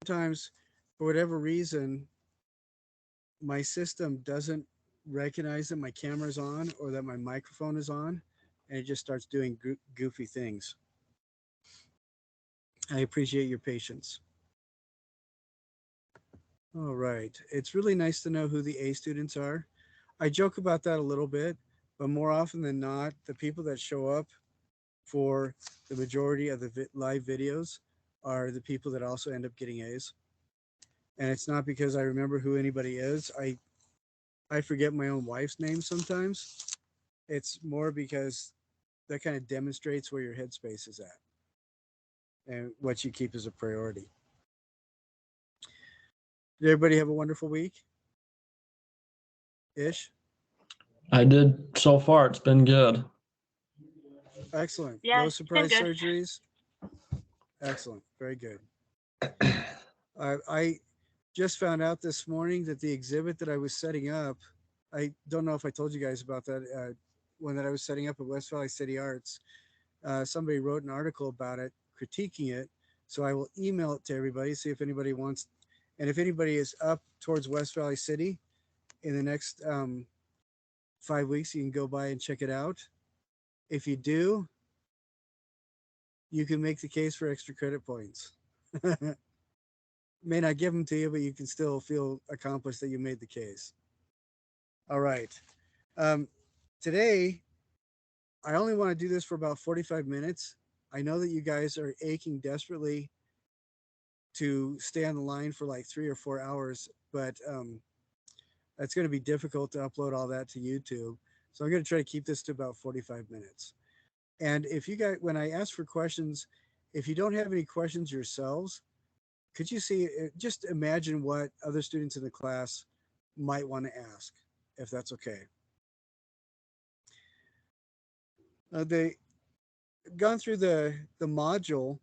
sometimes, for whatever reason, my system doesn't recognize that my camera's on or that my microphone is on, and it just starts doing goofy things. I appreciate your patience. All right. It's really nice to know who the A students are. I joke about that a little bit, but more often than not, the people that show up for the majority of the live videos are the people that also end up getting A's. And it's not because I remember who anybody is. I forget my own wife's name sometimes. It's more because that kind of demonstrates where your headspace is at and what you keep as a priority. Did everybody have a wonderful week? Ish? I did so far. It's been good. Excellent. Yeah, No it's been surprise good. surgeries. Excellent. Very good. I just found out this morning that the exhibit that I was setting up, I don't know if I told you guys about that, one that I was setting up at West Valley City Arts. Somebody wrote an article about it, critiquing it. So I will email it to everybody, see if anybody wants. And if anybody is up towards West Valley City in the next 5 weeks, you can go by and check it out. If you do, you can make the case for extra credit points. May not give them to you, but you can still feel accomplished that you made the case. All right. Um, Today, I only want to do this for about 45 minutes. I know that you guys are aching desperately to stay on the line for like 3 or 4 hours, but that's going to be difficult to upload all that to YouTube. So I'm going to try to keep this to about 45 minutes. And if you guys, when I ask for questions, if you don't have any questions yourselves, could you see, just imagine what other students in the class might want to ask, if that's okay. They gone through the module,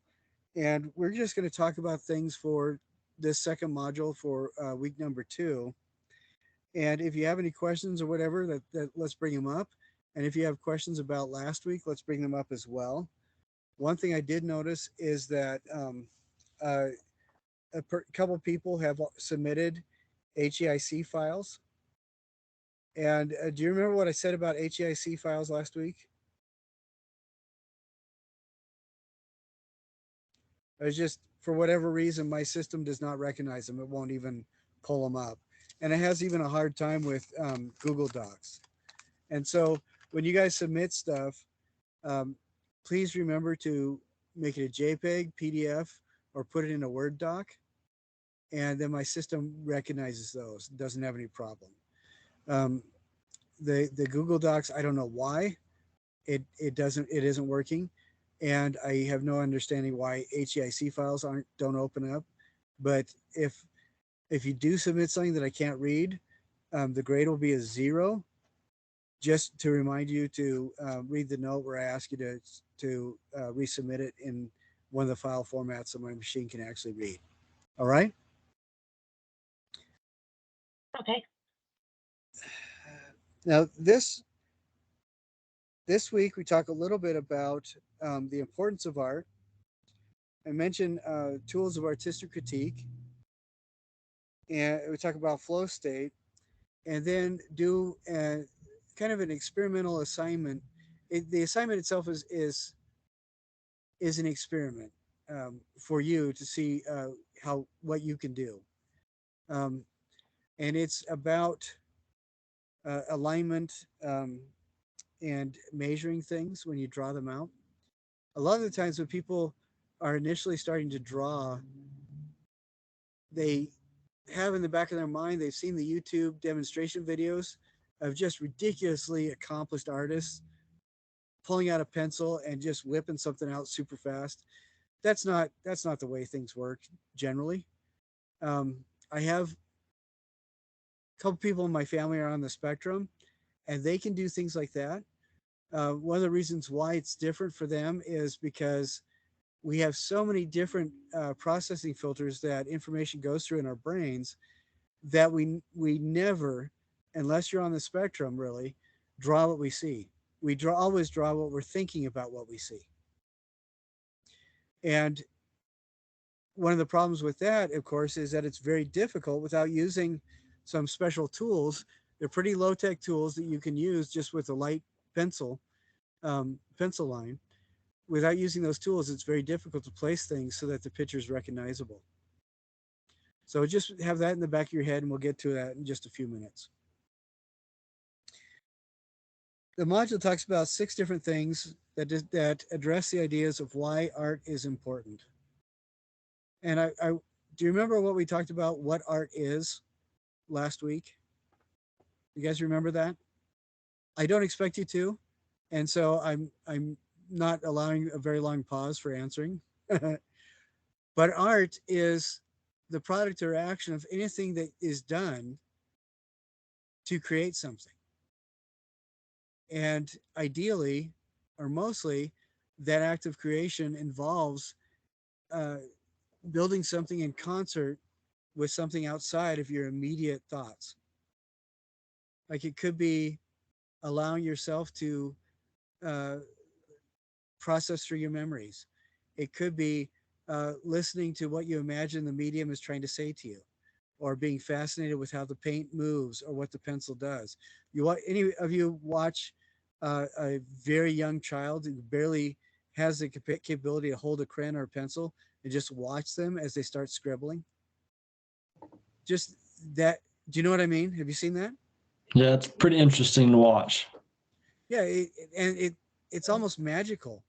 and we're just going to talk about things for this second module for week number 2. And if you have any questions or whatever, that let's bring them up. And if you have questions about last week, let's bring them up as well. One thing I did notice is that uh, couple people have submitted HEIC files. And do you remember what I said about HEIC files last week? I was just, for whatever reason, my system does not recognize them. It won't even pull them up. And it has even a hard time with Google Docs. And so when you guys submit stuff, um, please remember to make it a JPEG, PDF, or put it in a Word doc. And then my system recognizes those. It doesn't have any problem. Um, the Google Docs, I don't know why it isn't working, and I have no understanding why HEIC files don't open up. But if you do submit something that I can't read, the grade will be a 0. Just to remind you to read the note where I ask you to resubmit it in one of the file formats so my machine can actually read. All right. Okay. Now this week we talk a little bit about the importance of art. I mentioned tools of artistic critique, and we talk about flow state, and then do kind of an experimental assignment. The assignment itself is an experiment for you to see how what you can do, um, and it's about alignment and measuring things when you draw them out. A lot of the times when people are initially starting to draw, they have in the back of their mind, they've seen the YouTube demonstration videos of just ridiculously accomplished artists pulling out a pencil and just whipping something out super fast. That's not the way things work generally. Um, I have a couple people in my family are on the spectrum, and they can do things like that. One of the reasons why it's different for them is because we have so many different processing filters that information goes through in our brains that we never, unless you're on the spectrum, really draw what we see. We always draw what we're thinking about what we see. And one of the problems with that, of course, is that it's very difficult without using some special tools. They're pretty low tech tools that you can use just with a light pencil, pencil line. Without using those tools, it's very difficult to place things so that the picture is recognizable. So just have that in the back of your head, and we'll get to that in just a few minutes. The module talks about 6 different things that address the ideas of why art is important. And I do you remember what we talked about? What art is last week? You guys remember that? I don't expect you to, and so I'm not allowing a very long pause for answering. But art is the product or action of anything that is done to create something. And ideally, or mostly, that act of creation involves uh, building something in concert with something outside of your immediate thoughts. Like it could be allowing yourself to uh, process through your memories. It could be listening to what you imagine the medium is trying to say to you, or being fascinated with how the paint moves or what the pencil does. You want any of you watch a very young child who barely has the capability to hold a crayon or a pencil and just watch them as they start scribbling? Just that. Do you know what I mean? Have you seen that? Yeah, it's pretty interesting to watch. Yeah, it's almost magical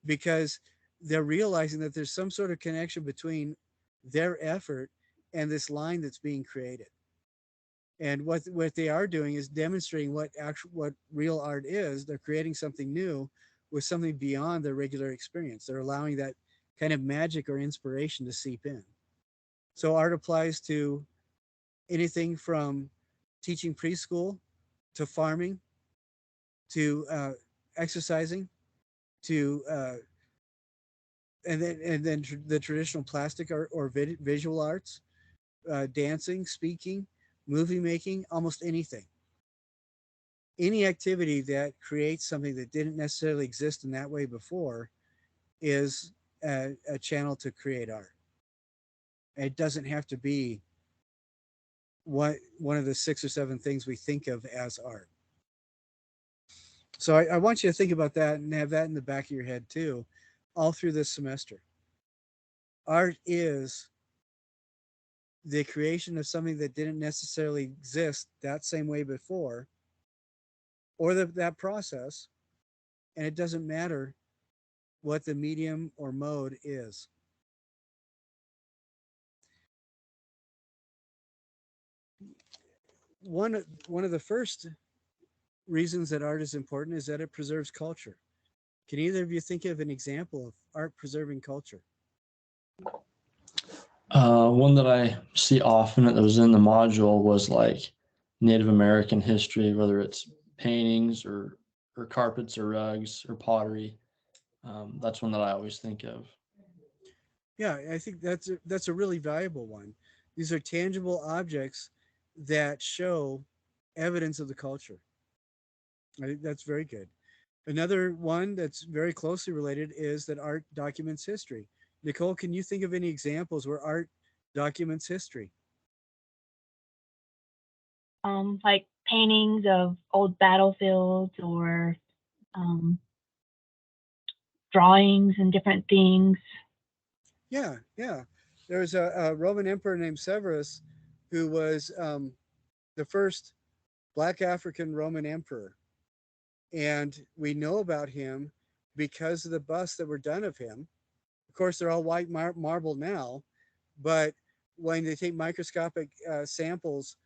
because they're realizing that there's some sort of connection between their effort and this line that's being created. And what they are doing is demonstrating what real art is. They're creating something new with something beyond their regular experience. They're allowing that kind of magic or inspiration to seep in. So art applies to anything from teaching preschool to farming to exercising to and then the traditional plastic art or visual arts, dancing, speaking, movie making, almost anything. Any activity that creates something that didn't necessarily exist in that way before is a channel to create art. It doesn't have to be one of the 6 or 7 things we think of as art. So I want you to think about that and have that in the back of your head too, all through this semester. Art is the creation of something that didn't necessarily exist that same way before, or that process, and it doesn't matter what the medium or mode is. One of the first reasons that art is important is that it preserves culture. Can either of you think of an example of art preserving culture? One that I see often that was in the module was like Native American history, whether it's paintings or carpets or rugs or pottery. That's one that I always think of. Yeah, I think that's a really valuable one. These are tangible objects that show evidence of the culture. I think that's very good. Another one that's very closely related is that art documents history. Nicole, can you think of any examples where art documents history? Like paintings of old battlefields or um, drawings and different things. Yeah, yeah. There's a Roman emperor named Severus who was the first Black African Roman emperor. And we know about him because of the busts that were done of him. Of course, they're all white marble now, but when they take microscopic samples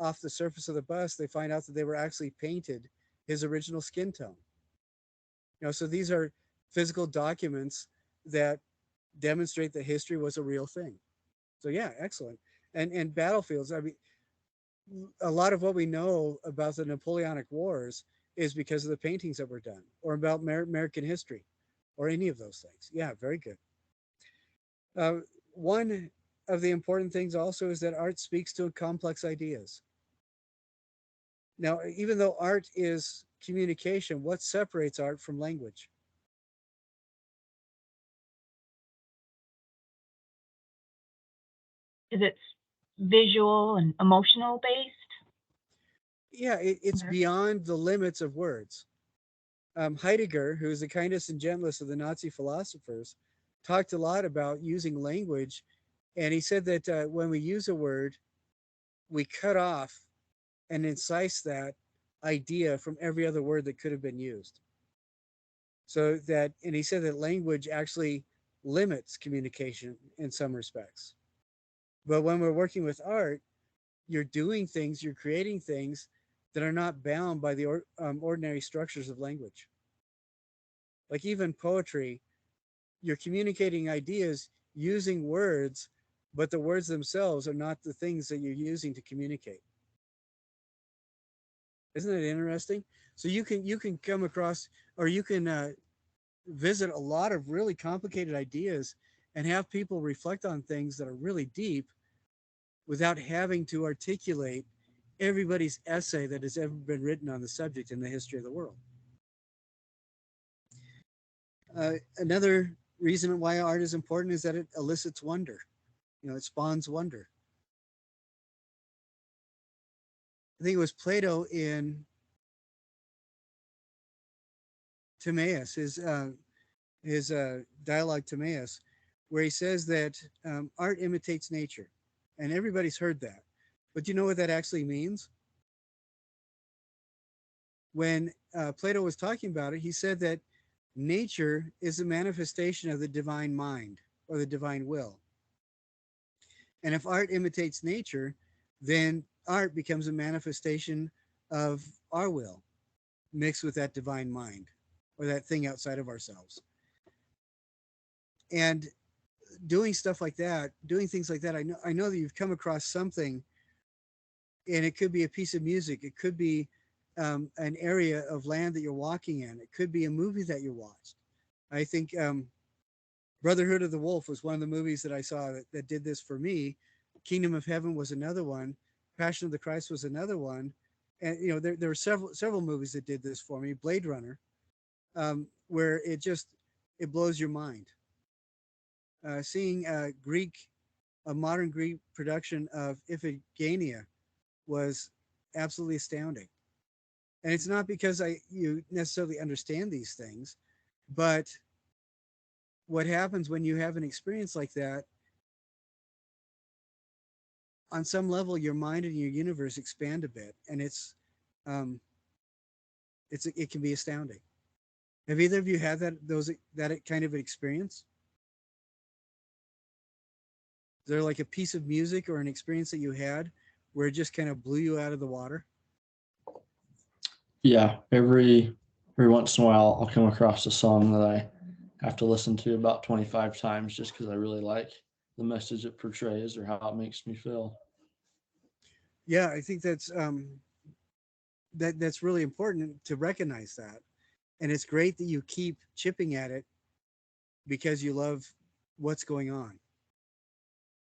off the surface of the bust, they find out that they were actually painted his original skin tone. So these are physical documents that demonstrate that history was a real thing. So yeah, excellent. And battlefields. I mean, a lot of what we know about the Napoleonic Wars is because of the paintings that were done, or about American history, or any of those things. Yeah, very good. Uh, One of the important things also is that art speaks to complex ideas. Now, even though art is communication, what separates art from language? Is it visual and emotional based? Yeah, it's Or, beyond the limits of words. Heidegger, who is the kindest and gentlest of the Nazi philosophers, talked a lot about using language, and he said that when we use a word, we cut off and incise that idea from every other word that could have been used. So that, and he said that language actually limits communication in some respects. But when we're working with art, you're doing things, you're creating things that are not bound by the ordinary structures of language. Like even poetry, you're communicating ideas using words, but the words themselves are not the things that you're using to communicate. Isn't that interesting? So you can come across, or you can visit a lot of really complicated ideas and have people reflect on things that are really deep without having to articulate everybody's essay that has ever been written on the subject in the history of the world. Another reason why art is important is that it elicits wonder. It spawns wonder. I think it was Plato in Timaeus, his dialogue Timaeus, where he says that art imitates nature, and everybody's heard that. But do you know what that actually means? When Plato was talking about it, he said that nature is a manifestation of the divine mind or the divine will. And if art imitates nature, then art becomes a manifestation of our will mixed with that divine mind or that thing outside of ourselves. And doing stuff like that, doing things like that, I know that you've come across something, and it could be a piece of music, it could be an area of land that you're walking in, it could be a movie that you watched. I think Brotherhood of the Wolf was one of the movies that I saw that did this for me. Kingdom of Heaven was another one. Passion of the Christ was another one. And there were several movies that did this for me. Blade Runner, where it blows your mind. Seeing a modern Greek production of Iphigenia was absolutely astounding. And it's not because you necessarily understand these things, but what happens when you have an experience like that, on some level your mind and your universe expand a bit, and um it can be astounding. Have either of you had that kind of an experience? Is there like a piece of music or an experience that you had where it just kind of blew you out of the water? Yeah, every once in a while I'll come across a song that I have to listen to about 25 times just because I really like the message it portrays or how it makes me feel. Yeah, I think that's really important to recognize that. And it's great that you keep chipping at it because you love what's going on.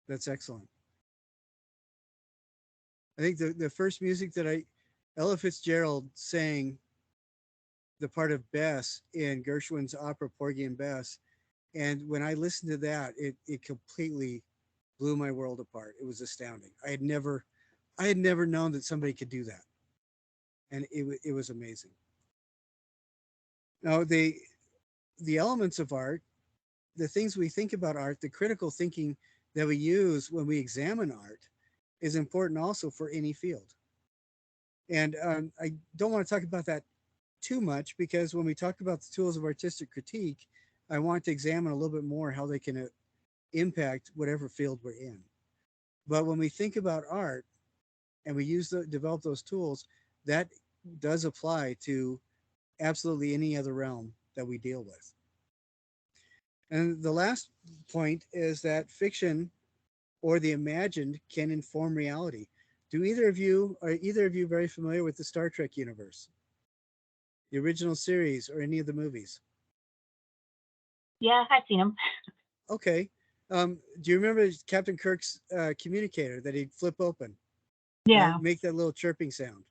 That's excellent. I think the first music that Ella Fitzgerald sang the part of Bess in Gershwin's opera Porgy and Bess. And when I listened to that, it completely blew my world apart. It was astounding. I had never known that somebody could do that. And it was amazing. Now the elements of art, the things we think about art, the critical thinking that we use when we examine art is important also for any field. And I don't want to talk about that too much because when we talk about the tools of artistic critique, I want to examine a little bit more how they can impact whatever field we're in. But when we think about art and we develop those tools, that does apply to absolutely any other realm that we deal with. And the last point is that fiction or the imagined can inform reality. Are either of you very familiar with the Star Trek universe, the original series, or any of the movies? yeah, I've seen them. Okay. Do you remember Captain Kirk's communicator that he'd flip open, Yeah. make that little chirping sound?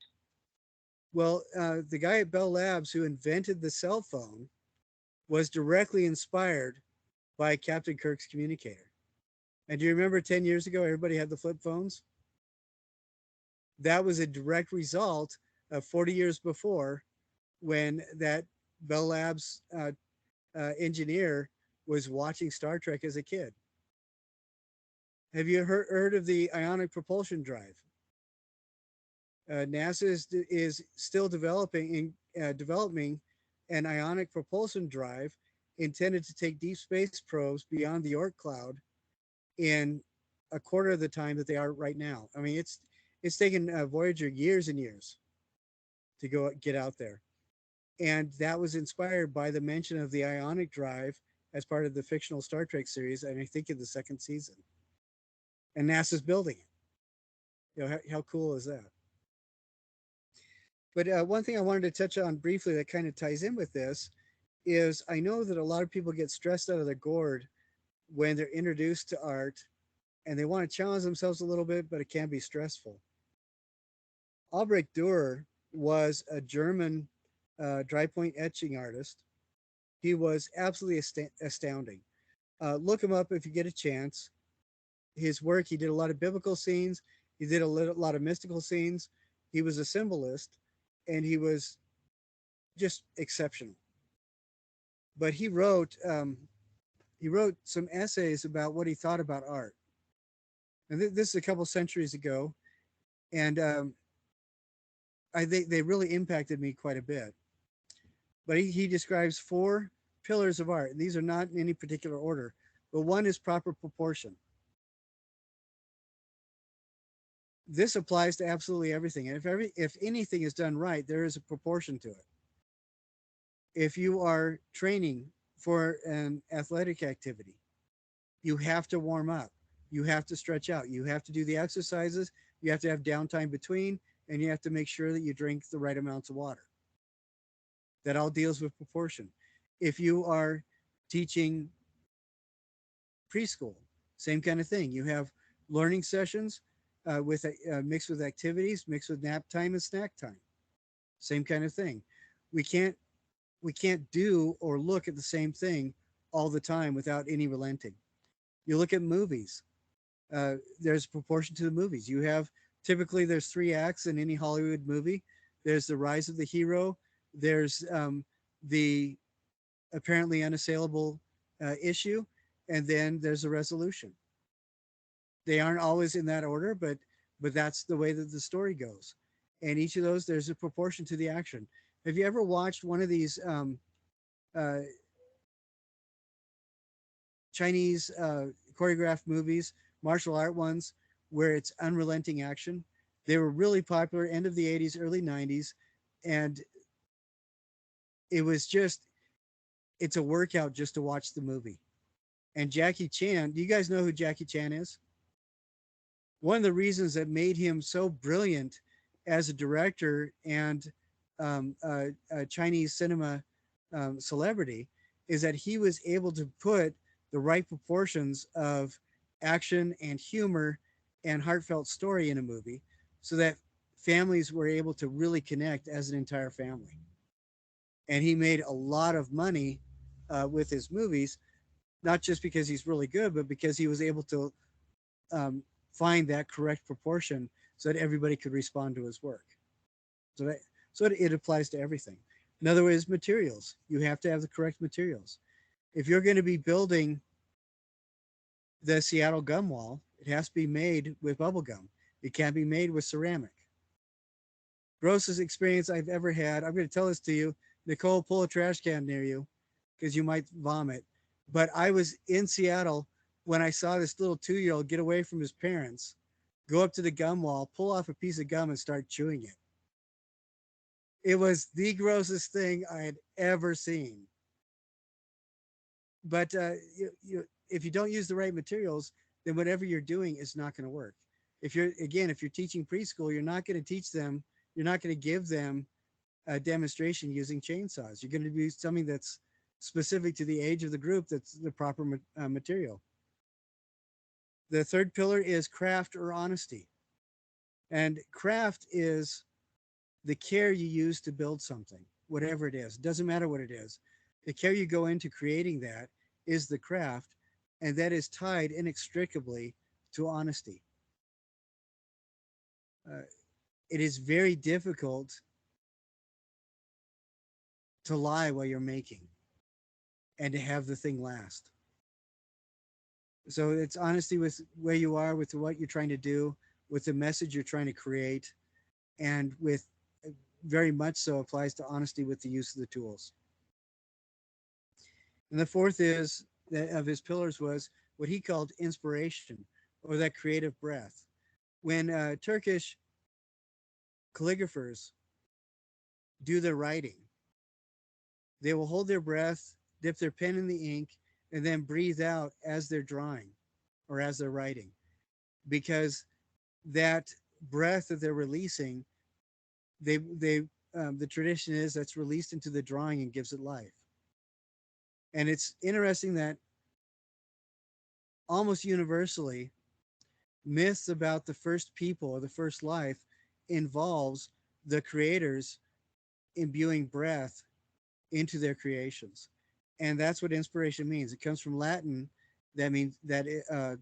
Well, the guy at Bell Labs who invented the cell phone was directly inspired by Captain Kirk's communicator. And do you remember 10 years ago, everybody had the flip phones? That was a direct result of 40 years before, when that Bell Labs engineer was watching Star Trek as a kid. Have you heard of the ionic propulsion drive? NASA is still developing an ionic propulsion drive intended to take deep space probes beyond the Oort cloud in a quarter of the time that they are right now. I mean, it's taken Voyager years and years to go get out there, and that was inspired by the mention of the ionic drive as part of the fictional Star Trek series, and I think in the second season. And NASA's building it. You know, how cool is that? But one thing I wanted to touch on briefly that kind of ties in with this is I know that a lot of people get stressed out of their gourd when they're introduced to art and they want to challenge themselves a little bit, but it can be stressful. Albrecht Duhrer was a German dry point etching artist. He was absolutely astounding. Look him up if you get a chance. His work, he did a lot of biblical scenes, he did a lot of mystical scenes. He was a symbolist, and he was just exceptional. But he wrote some essays about what he thought about art. And this is a couple centuries ago, and I think they really impacted me quite a bit. But he describes four pillars of art, and these are not in any particular order. But one is proper proportion. This applies to absolutely everything. And if anything is done right, there is a proportion to it. If you are training for an athletic activity, you have to warm up. You have to stretch out. You have to do the exercises. You have to have downtime between, and you have to make sure that you drink the right amounts of water. That all deals with proportion. If you are teaching preschool, same kind of thing. You have learning sessions with mixed with activities, mixed with nap time and snack time. Same kind of thing. We can't do or look at the same thing all the time without any relenting. You look at movies. There's a proportion to the movies. You have typically there's 3 acts in any Hollywood movie. There's the rise of the hero. There's the apparently unassailable issue, and then there's a resolution. They aren't always in that order, but that's the way that the story goes. And each of those, there's a proportion to the action. Have you ever watched one of these uh, Chinese choreographed movies, martial art ones, where it's unrelenting action? They were really popular end of the 80s, early 90s, and it was just, it's a workout just to watch the movie. And Jackie Chan, do you guys know who Jackie Chan is? One of the reasons that made him so brilliant as a director and a Chinese cinema celebrity is that he was able to put the right proportions of action and humor and heartfelt story in a movie so that families were able to really connect as an entire family. And he made a lot of money with his movies, not just because he's really good, but because he was able to find that correct proportion so that everybody could respond to his work. So it applies to everything. In other words, materials. You have to have the correct materials. If you're going to be building the Seattle gum wall, it has to be made with bubble gum. It can't be made with ceramic. Grossest experience I've ever had. I'm going to tell this to you. Nicole, pull a trash can near you because you might vomit. But I was in Seattle when I saw this little 2-year-old get away from his parents, go up to the gum wall, pull off a piece of gum and start chewing it. It was the grossest thing I had ever seen. But if you don't use the right materials, then whatever you're doing is not going to work. If you're teaching preschool, you're not going to give them a demonstration using chainsaws. You're going to do something that's specific to the age of the group, that's the proper material. The third pillar is craft or honesty. And craft is the care you use to build something, whatever it is. It doesn't matter what it is. The care you go into creating that is the craft. and that is tied inextricably to honesty. Uh, it is very difficult to lie while you're making and to have the thing last. So it's honesty with where you are, with what you're trying to do, with the message you're trying to create, and with very much so applies to honesty with the use of the tools. And the fourth is that of his pillars was what he called inspiration, or that creative breath. When Turkish calligraphers do their writing, they will hold their breath, dip their pen in the ink, and then breathe out as they're drawing or as they're writing, because that breath that they're releasing, the tradition is that's released into the drawing and gives it life. And it's interesting that almost universally, myths about the first people or the first life involves the creators imbuing breath into their creations. And that's what inspiration means. It comes from Latin. That means that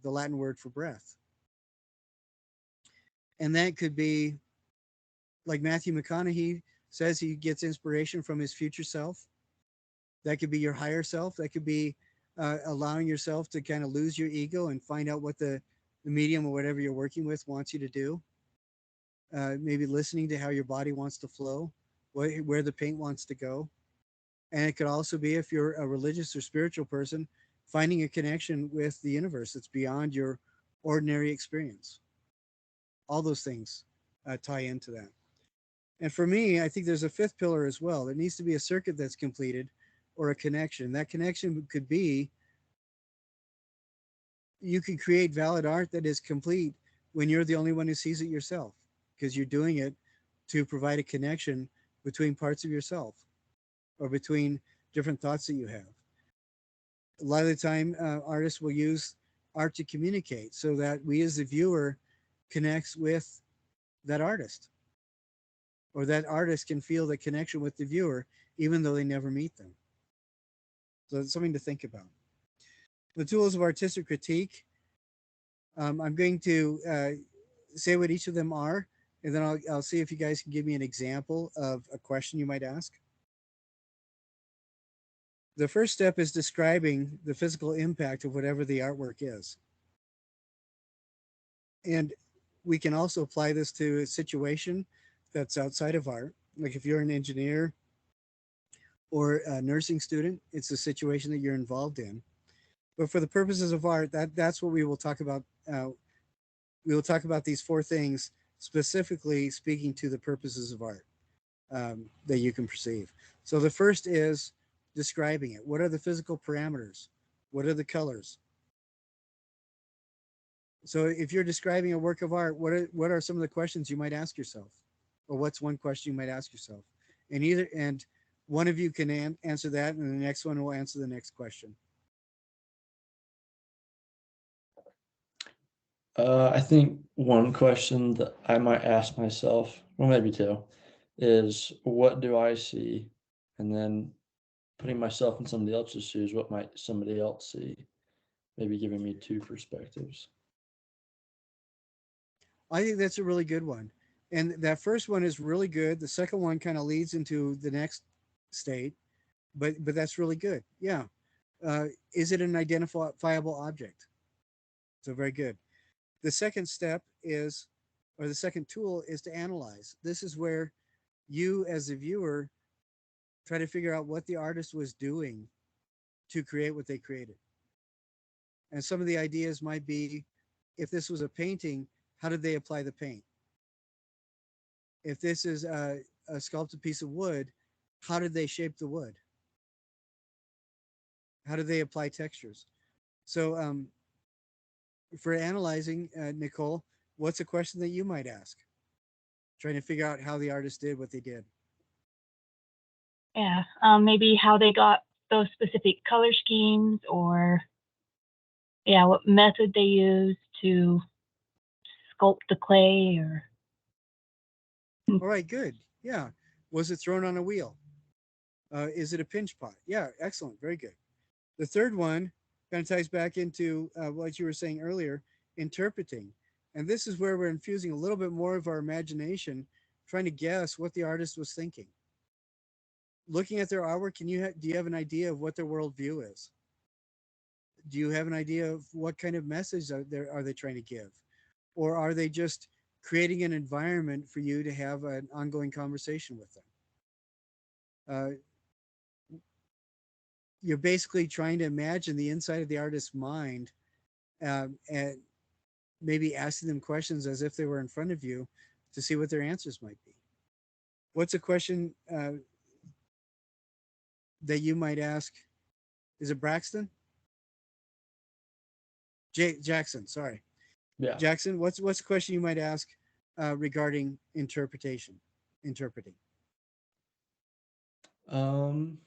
the Latin word for breath. And that could be like Matthew McConaughey says he gets inspiration from his future self. That could be your higher self. That could be allowing yourself to kind of lose your ego and find out what the medium or whatever you're working with wants you to do. Maybe listening to how your body wants to flow, where the paint wants to go. And it could also be, if you're a religious or spiritual person, finding a connection with the universe that's beyond your ordinary experience. All those things tie into that. And for me, I think there's a fifth pillar as well. There needs to be a circuit that's completed or a connection. That connection could be, you can create valid art that is complete when you're the only one who sees it yourself, because you're doing it to provide a connection between parts of yourself or between different thoughts that you have. A lot of the time, artists will use art to communicate so that we as the viewer connects with that artist, or that artist can feel the connection with the viewer even though they never meet them. So it's something to think about. The tools of artistic critique. I'm going to say what each of them are, and then I'll see if you guys can give me an example of a question you might ask. The first step is describing the physical impact of whatever the artwork is. And we can also apply this to a situation that's outside of art. Like if you're an engineer or a nursing student, it's a situation that you're involved in. But for the purposes of art, that's what we will talk about. We will talk about these four things, specifically speaking to the purposes of art that you can perceive. So the first is describing it. What are the physical parameters? What are the colors? So if you're describing a work of art, what are some of the questions you might ask yourself? Or what's one question you might ask yourself? And one of you can answer that, and the next one will answer the next question. I think one question that I might ask myself, well, maybe two, is what do I see? And then putting myself in somebody else's shoes, what might somebody else see? Maybe giving me two perspectives. I think that's a really good one. And that first one is really good. The second one kind of leads into the next state, but that's really good. Yeah. Is it an identifiable object? So very good. The second step is, or the second tool is to analyze. This is where you, as a viewer, try to figure out what the artist was doing to create what they created. And some of the ideas might be, if this was a painting, how did they apply the paint? If this is a sculpted piece of wood, how did they shape the wood? How did they apply textures? So for analyzing, Nicole, what's a question that you might ask? Trying to figure out how the artist did what they did. Yeah, maybe how they got those specific color schemes, or yeah, what method they used to sculpt the clay, or All right, good. Yeah. Was it thrown on a wheel? Is it a pinch pot? Yeah, excellent. Very good. The third one Kind of ties back into what you were saying earlier, interpreting. And this is where we're infusing a little bit more of our imagination, trying to guess what the artist was thinking. Looking at their artwork, do you have an idea of what their worldview is? Do you have an idea of what kind of message are they trying to give, or are they just creating an environment for you to have an ongoing conversation with them? Uh, you're basically trying to imagine the inside of the artist's mind, and maybe asking them questions as if they were in front of you to see what their answers might be. What's a question that you might ask? Is it Braxton? Jackson, sorry. Yeah. Jackson, what's a question you might ask regarding interpreting? Um,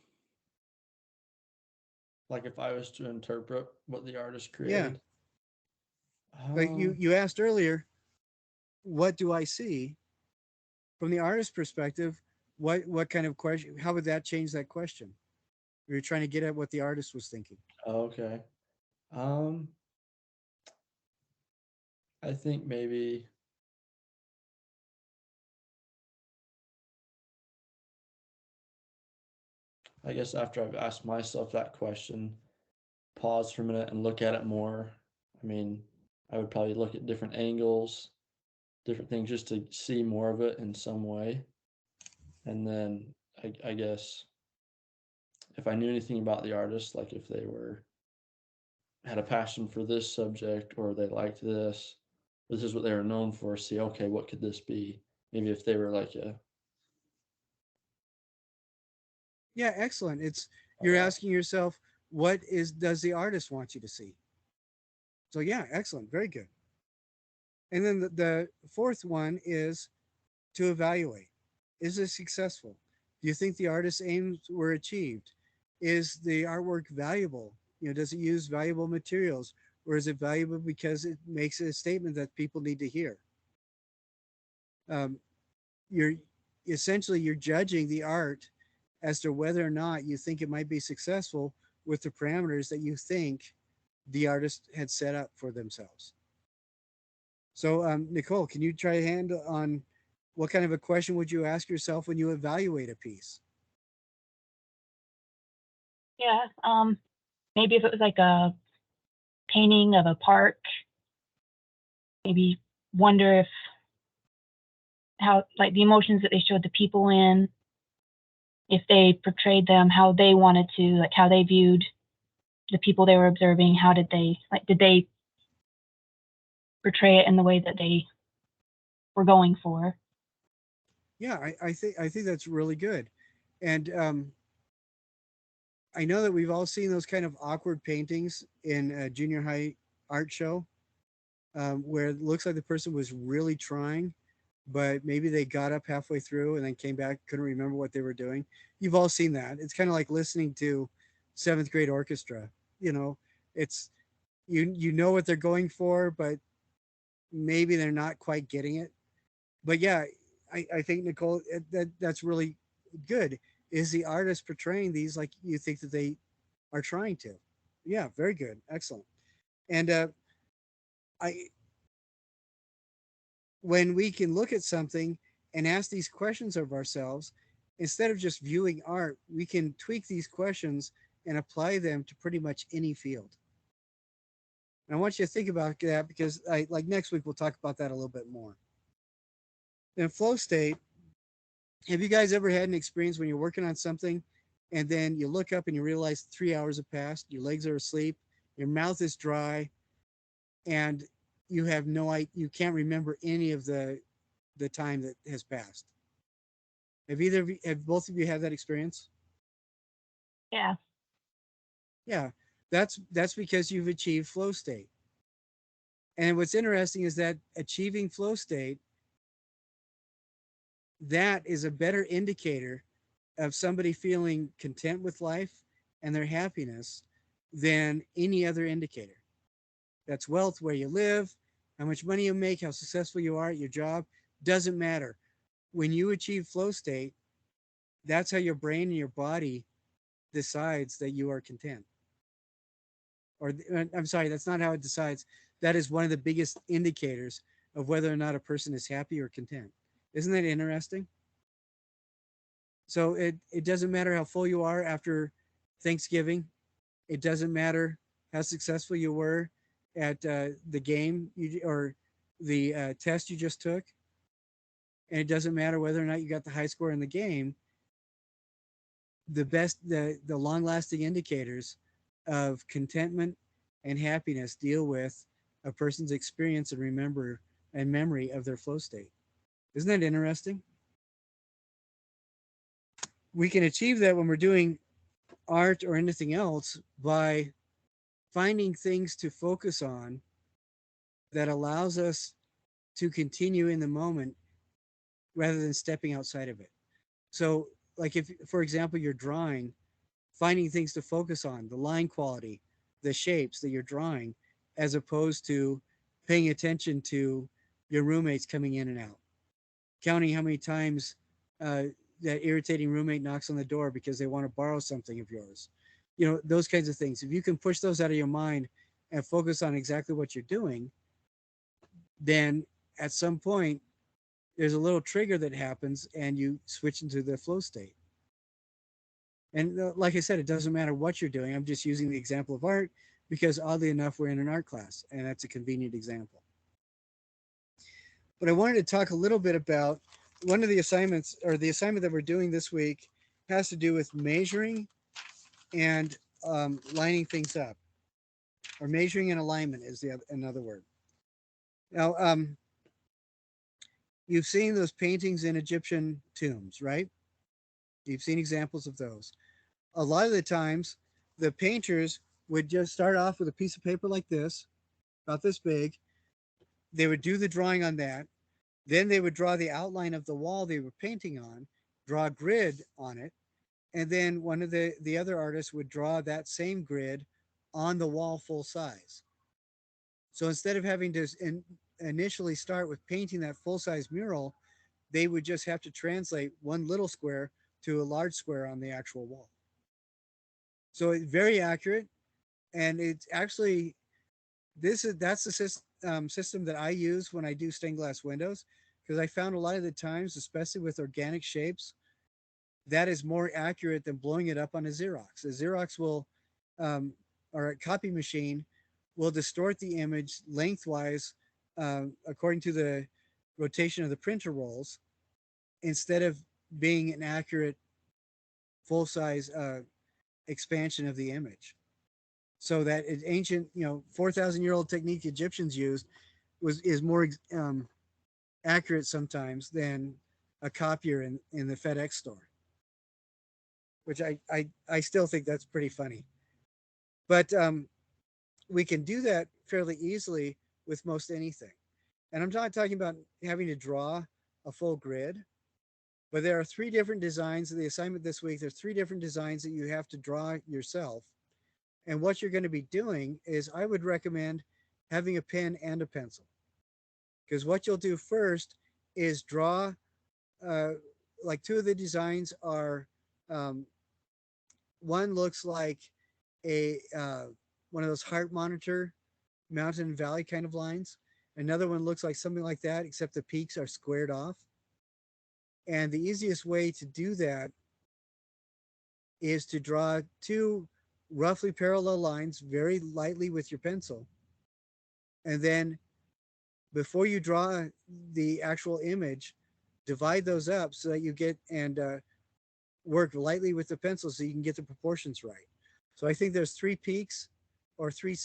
like if I was to interpret what the artist Yeah, created. like you asked earlier, what do I see from the artist's perspective? What kind of question? How would that change that question? You're trying to get at what the artist was thinking. Okay. Um, I think maybe I guess after I've asked myself that question, pause for a minute and look at it more. I mean, I would probably look at different angles, different things just to see more of it in some way. And then I guess if I knew anything about the artist, like if they were had a passion for this subject or they liked this is what they were known for, see, okay, what could this be? Maybe if they were like a Yeah, excellent. It's you're uh, asking yourself, what is does the artist want you to see? So yeah, excellent, very good. And then the fourth one is to evaluate. Is this successful? Do you think the artist's aims were achieved? Is the artwork valuable? Does it use valuable materials, or is it valuable because it makes a statement that people need to hear? Um, you're you're judging the art as to whether or not you think it might be successful with the parameters that you think the artist had set up for themselves. So, Nicole, can you try a hand on what kind of a question would you ask yourself when you evaluate a piece? Yeah. Maybe if it was like a painting of a park, maybe wonder if how like the emotions that they showed the people in, if they portrayed them how they wanted to, like how they viewed the people they were observing, how did they portray it in the way that they were going for? Yeah, I think that's really good, and I know that we've all seen those kind of awkward paintings in a junior high art show, where it looks like the person was really trying, but maybe they got up halfway through and then came back, couldn't remember what they were doing. You've all seen that. It's kind of like listening to seventh grade orchestra. You know, it's you know what they're going for, but maybe they're not quite getting it. But yeah, I think Nicole, that's really good. Is the artist portraying these like you think that they are trying to? Yeah, very good, excellent. And I when we can look at something and ask these questions of ourselves, instead of just viewing art, we can tweak these questions and apply them to pretty much any field. And I want you to think about that because like next week we'll talk about that a little bit more. In flow state, have you guys ever had an experience when you're working on something and then you look up and you realize 3 hours have passed, your legs are asleep, your mouth is dry, and you have no idea, you can't remember any of the time that has passed? Have both of you had that experience? Yeah. Yeah, that's because you've achieved flow state. And what's interesting is that achieving flow state, that is a better indicator of somebody feeling content with life and their happiness than any other indicator. That's wealth, where you live, how much money you make, how successful you are at your job, doesn't matter. When you achieve flow state, that's how your brain and your body decides that you are content. or I'm sorry, that's not how it decides. That is one of the biggest indicators of whether or not a person is happy or content. Isn't that interesting? So it doesn't matter how full you are after Thanksgiving. It doesn't matter how successful you were at the game or the test you just took. And it doesn't matter whether or not you got the high score in the game. The long lasting indicators of contentment and happiness deal with a person's experience and memory of their flow state. Isn't that interesting? We can achieve that when we're doing art or anything else by finding things to focus on that allows us to continue in the moment rather than stepping outside of it. So, like if, for example, you're drawing, finding things to focus on, the line quality, the shapes that you're drawing, as opposed to paying attention to your roommates coming in and out, counting how many times that irritating roommate knocks on the door because they want to borrow something of yours. You know, those kinds of things. If you can push those out of your mind and focus on exactly what you're doing, then at some point there's a little trigger that happens and you switch into the flow state. And like I said, it doesn't matter what you're doing. I'm just using the example of art because oddly enough, we're in an art class and that's a convenient example. But I wanted to talk a little bit about one of the assignments, or the assignment that we're doing this week has to do with measuring and lining things up, or measuring and alignment is another word. Now, you've seen those paintings in Egyptian tombs, right? You've seen examples of those. A lot of the times, the painters would just start off with a piece of paper like this, about this big. They would do the drawing on that. Then they would draw the outline of the wall they were painting on, draw a grid on it, and then one of the other artists would draw that same grid on the wall full size. So instead of having to initially start with painting that full size mural, they would just have to translate one little square to a large square on the actual wall. So it's very accurate, and it's actually that's the system that I use when I do stained glass windows, because I found a lot of the times, especially with organic shapes, that is more accurate than blowing it up on a Xerox. A Xerox will, or a copy machine, will distort the image lengthwise according to the rotation of the printer rolls, instead of being an accurate full-size expansion of the image. So that ancient, 4,000-year-old technique Egyptians used is more accurate sometimes than a copier in the FedEx store, which I still think that's pretty funny. But we can do that fairly easily with most anything. And I'm not talking about having to draw a full grid, but there are 3 different designs. The assignment this week, there's 3 different designs that you have to draw yourself. And what you're going to be doing is, I would recommend having a pen and a pencil. Because what you'll do first is draw, like 2 of the designs are, one looks like a one of those heart monitor mountain and valley kind of lines. Another one looks like something like that, except the peaks are squared off. And the easiest way to do that is to draw 2 roughly parallel lines very lightly with your pencil. And then before you draw the actual image, divide those up so that you get, and work lightly with the pencil so you can get the proportions right. So I think there's 3 peaks or 3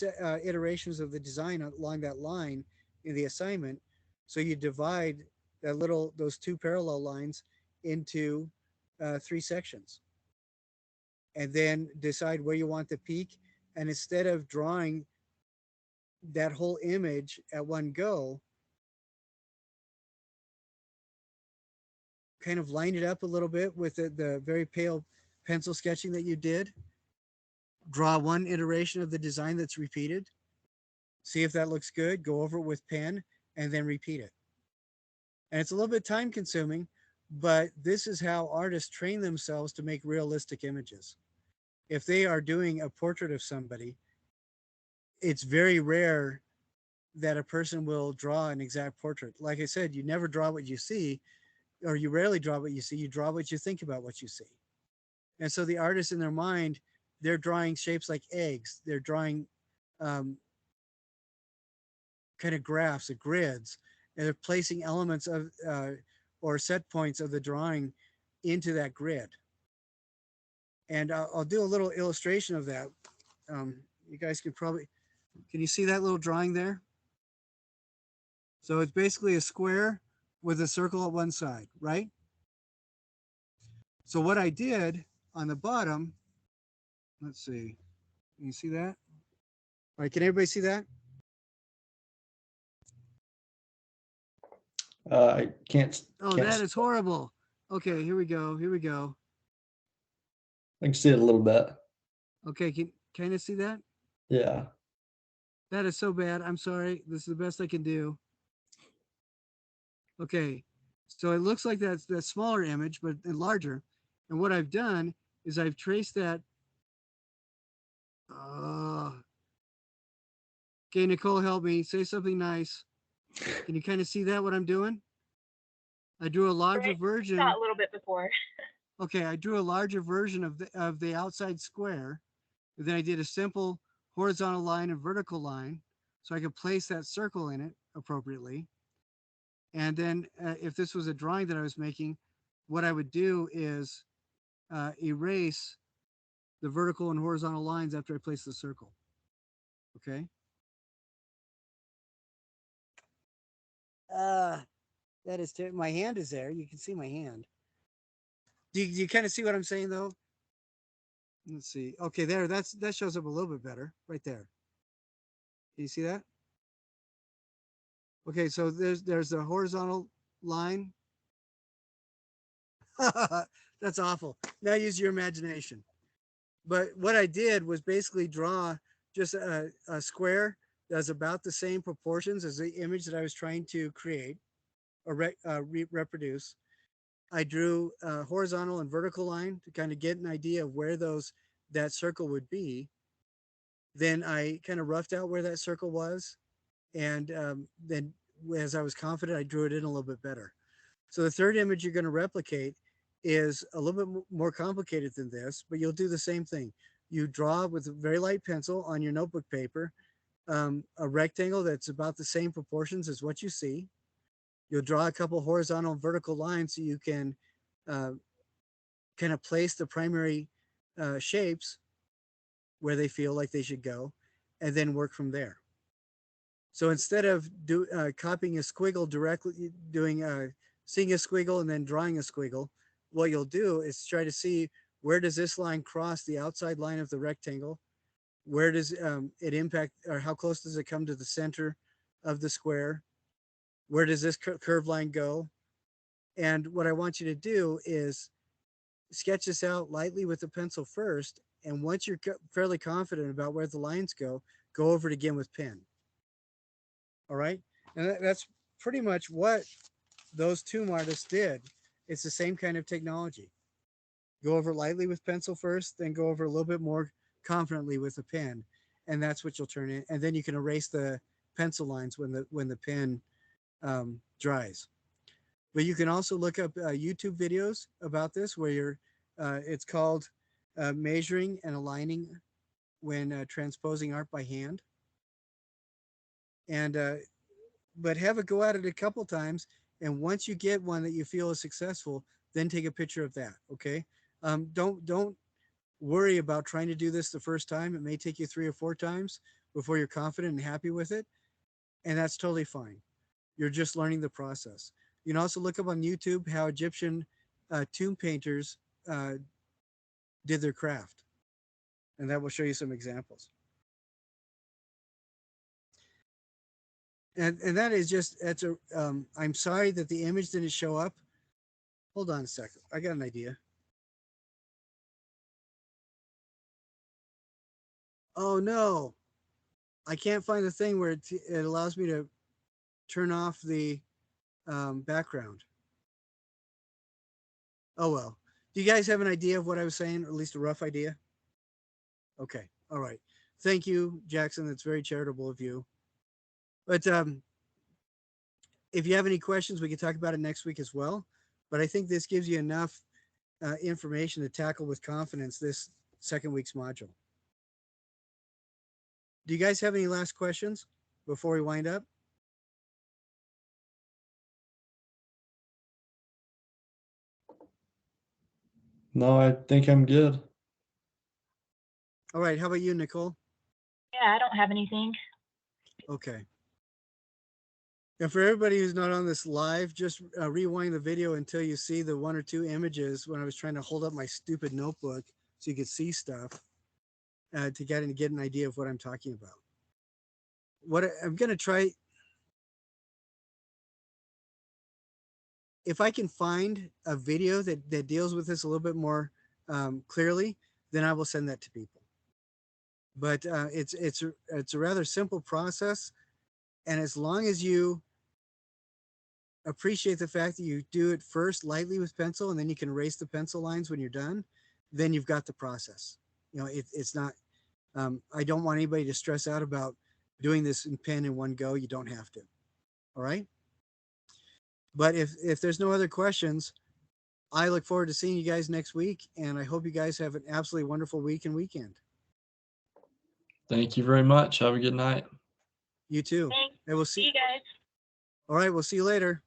iterations of the design along that line in the assignment. So you divide those 2 parallel lines into 3 sections, and then decide where you want the peak. And instead of drawing that whole image at one go, kind of line it up a little bit with the very pale pencil sketching that you did. Draw 1 iteration of the design that's repeated. See if that looks good. Go over it with pen and then repeat it. And it's a little bit time consuming, but this is how artists train themselves to make realistic images. If they are doing a portrait of somebody, it's very rare that a person will draw an exact portrait. Like I said, you never draw what you see, or you rarely draw what you see. You draw what you think about what you see. And so the artist in their mind, they're drawing shapes like eggs. They're drawing um, kind of graphs or grids, and they're placing elements of or set points of the drawing into that grid. And I'll do a little illustration of that. You guys can you see that little drawing there? So it's basically a square with a circle at one side, right? So what I did on the bottom, let's see, can you see that? All right, can everybody see that? I can't. Oh, Can't that is horrible. Okay, here we go. Here we go. I can see it a little bit. Okay, can kind of see that? Yeah. That is so bad. I'm sorry. This is the best I can do. Okay, so it looks like that's that smaller image, but larger. And what I've done is I've traced that. Okay, Nicole, help me. Say something nice. Can you kind of see that, what I'm doing? I drew a larger version. Saw a little bit before. Okay, I drew a larger version of the outside square. And then I did a simple horizontal line and vertical line so I could place that circle in it appropriately. And then if this was a drawing that I was making, what I would do is erase the vertical and horizontal lines after I place the circle. Okay. That is my hand is there. You can see my hand. Do you kind of see what I'm saying though? Let's see. Okay, there. That shows up a little bit better right there. Can you see that? Okay, so there's the horizontal line. That's awful. Now use your imagination. But what I did was basically draw just a square that's about the same proportions as the image that I was trying to create or reproduce. I drew a horizontal and vertical line to kind of get an idea of where that circle would be. Then I kind of roughed out where that circle was, and then as I was confident, I drew it in a little bit better. So the third image you're going to replicate is a little bit more complicated than this, but you'll do the same thing. You draw with a very light pencil on your notebook paper a rectangle that's about the same proportions as what you see. You'll draw a couple horizontal and vertical lines so you can kind of place the primary shapes where they feel like they should go, and then work from there. So instead of copying a squiggle directly, seeing a squiggle and then drawing a squiggle, what you'll do is try to see where does this line cross the outside line of the rectangle? Where does it impact, or how close does it come to the center of the square? Where does this curved line go? And what I want you to do is sketch this out lightly with a pencil first. And once you're fairly confident about where the lines go over it again with pen. All right. And that's pretty much what those two artists did. It's the same kind of technology. Go over lightly with pencil first, then go over a little bit more confidently with a pen. And that's what you'll turn in. And then you can erase the pencil lines when the pen dries. But you can also look up YouTube videos about this where it's called measuring and aligning when transposing art by hand. And but have it go at it a couple times, and once you get one that you feel is successful, then take a picture of that. Okay. Don't worry about trying to do this the first time. It may take you 3 or 4 times before you're confident and happy with it, and that's totally fine. You're just learning the process. You can also look up on YouTube how Egyptian tomb painters did their craft, and that will show you some examples. And that is just, I'm sorry that the image didn't show up. Hold on a second. I got an idea. Oh no, I can't find the thing where it allows me to turn off the background. Oh well. Do you guys have an idea of what I was saying, or at least a rough idea? Okay. All right. thank you, Jackson. That's very charitable of you. But if you have any questions, we can talk about it next week as well. But I think this gives you enough information to tackle with confidence this second week's module. Do you guys have any last questions before we wind up? No, I think I'm good. All right. How about you, Nicole? Yeah, I don't have anything. Okay. And for everybody who's not on this live, just rewind the video until you see the one or two images when I was trying to hold up my stupid notebook so you could see stuff to get an idea of what I'm talking about. What I'm going to try, if I can find a video that deals with this a little bit more clearly, then I will send that to people. But it's a rather simple process, and as long as you appreciate the fact that you do it first lightly with pencil, and then you can erase the pencil lines when you're done, then you've got the process. You know, it's not. I don't want anybody to stress out about doing this in pen in one go. You don't have to. All right. But if there's no other questions, I look forward to seeing you guys next week, and I hope you guys have an absolutely wonderful week and weekend. Thank you very much. Have a good night. You too. Thanks. And we'll See you guys. All right, we'll see you later.